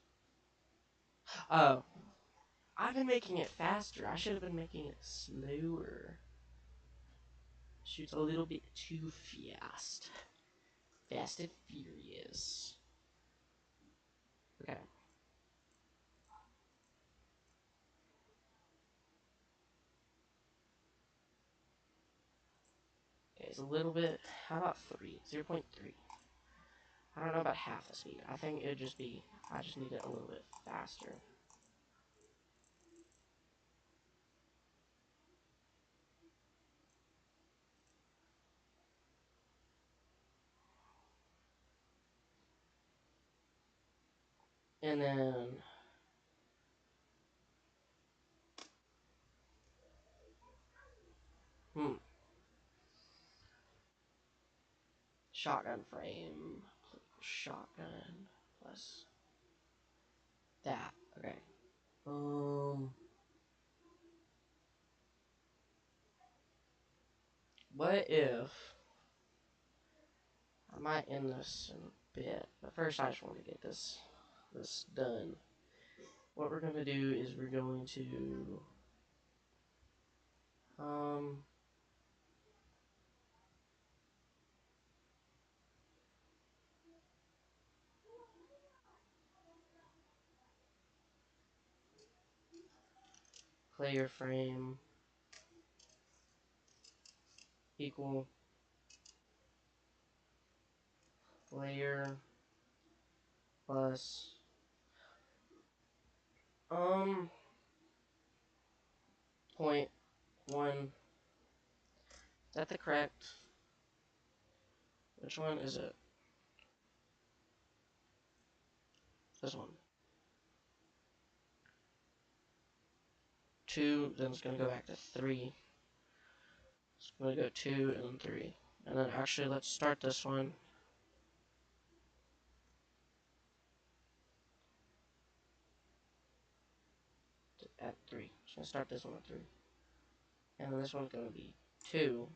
Oh, I've been making it faster. I should have been making it slower. Shoots a little bit too fast. Fast and furious. Okay. Okay, it's a little bit. How about 3? 0.3. I don't know about half the speed. I think it would just be. I just need it a little bit faster. And then. Shotgun frame. Shotgun plus that. Okay. What if I might end this in a bit, but first I just want to get this done. What we're gonna do is we're going to player frame equal player plus point one. Is that the correct? Which one is it? This one. 2, then it's gonna go back to 3. It's gonna go 2 and then 3. And then actually let's start this one. At 3. Just gonna start this one at 3. And then this one's gonna be 2.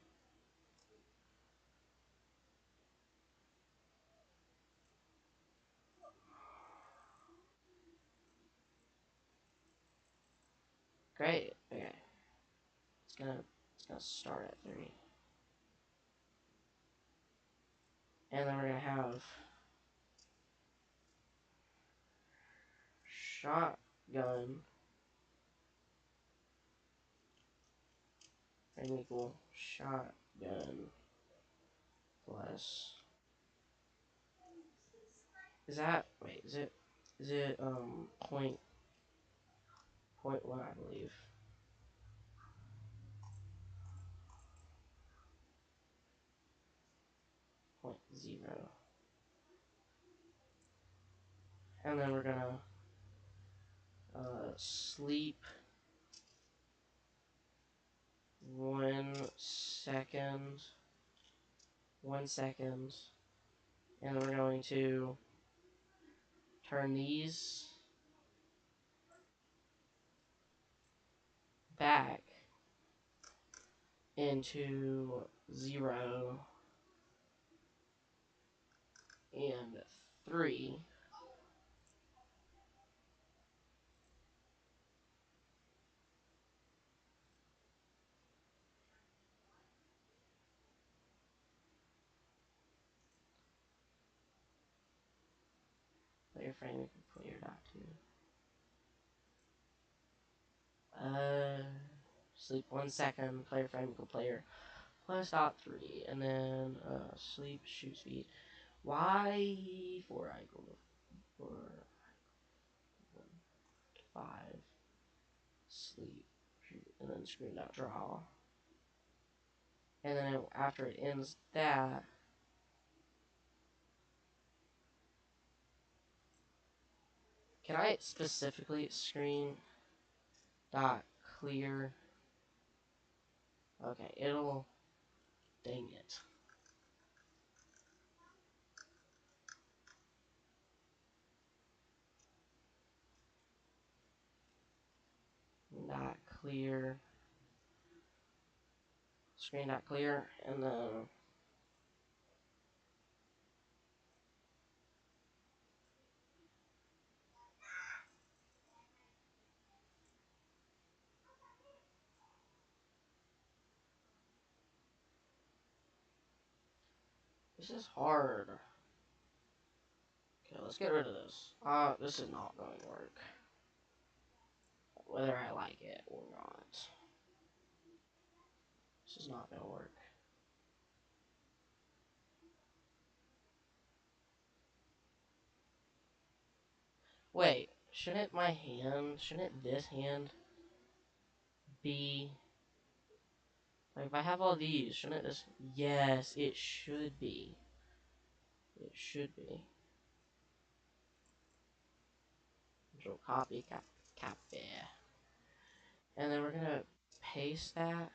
Great. Okay. It's gonna start at 3. And then we're gonna have shotgun frame equal shotgun plus. Is that wait? Is it point one, I believe. Point 0. And then we're gonna sleep 1 second. 1 second. And we're going to turn these back into 0 and 3. Player frame equal player dot 2. Sleep 1 second, player frame equal player plus dot 3, and then sleep shoot speed y 4 equal to 4 5 sleep shoot, and then screen dot draw, and then after it ends that, can I specifically screen dot clear? Okay, it'll dang it. not clear, screen not clear, and then this is hard. Okay, let's get rid of this. This is not going to work. Whether I like it or not. This is not going to work. Wait, shouldn't this hand be, like, if I have all these, shouldn't this, yes, it should be. It should be. Control copy, copy. And then we're gonna paste that.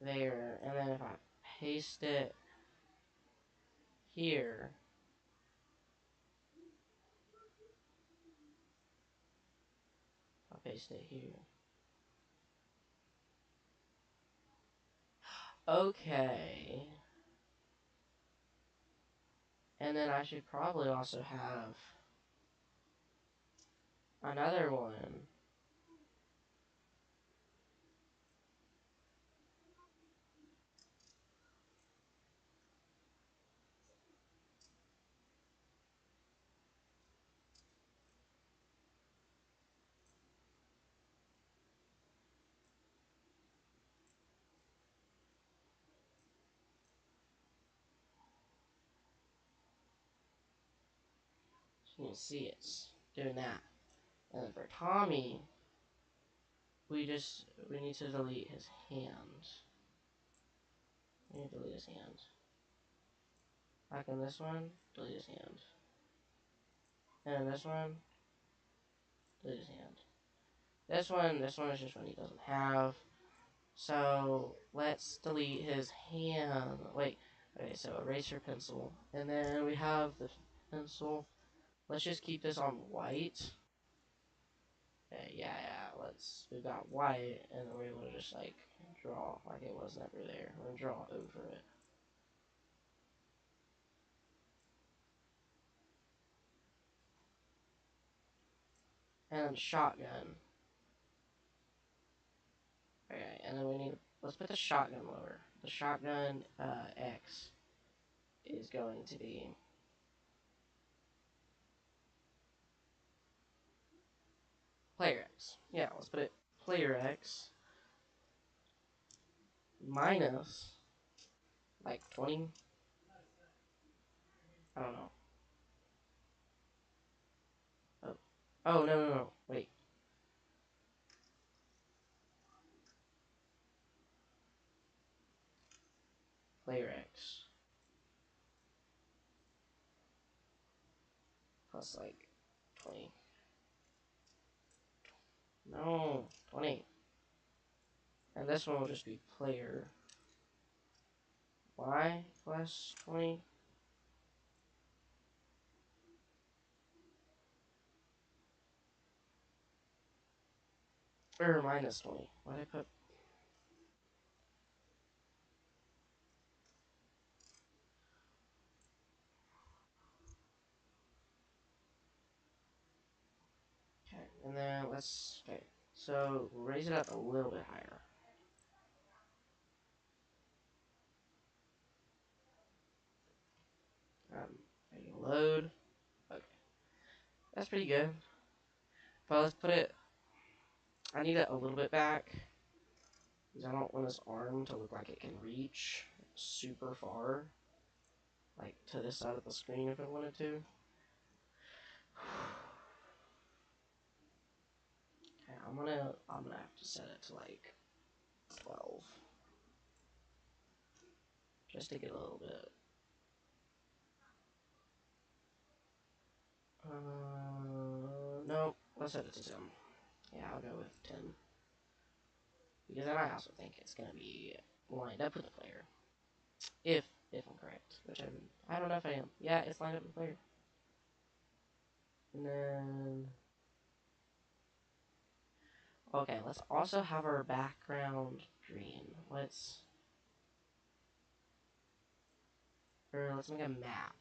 There, and then if I paste it here, I'll paste it here. Okay. And then I should probably also have another one. So you can see it's doing that. And then for Tommy, we need to delete his hand. We need to delete his hand. Back in this one, delete his hand. And this one, delete his hand. This one is just one he doesn't have. So let's delete his hand. Wait, okay, so eraser pencil. And then we have the pencil. Let's just keep this on white. Okay, yeah, we've got white, and then we're able to just, like, draw like it was never there. We're gonna draw over it. And then shotgun. Okay, and then let's put the shotgun lower. The shotgun, X is going to be player X. Yeah, let's put it player X minus, like, 20. I don't know. Oh, oh no. Wait. Player X plus, like, 20. No, 20. And this one will just be player Y plus 20. Or minus 20. Why did I put? Okay, and then okay. So raise it up a little bit higher. Ready to load. Okay, that's pretty good. But let's put it. I need it a little bit back because I don't want this arm to look like it can reach super far, like to this side of the screen if it wanted to. Okay, I'm gonna have to set it to like 12, just to get a little bit. No, let's set it to 10. Yeah, I'll go with 10. Because then I also think it's gonna be lined up with the player. If I'm correct, which I don't know if I am. Yeah, it's lined up with the player. And then okay, let's also have our background green. Let's make a map.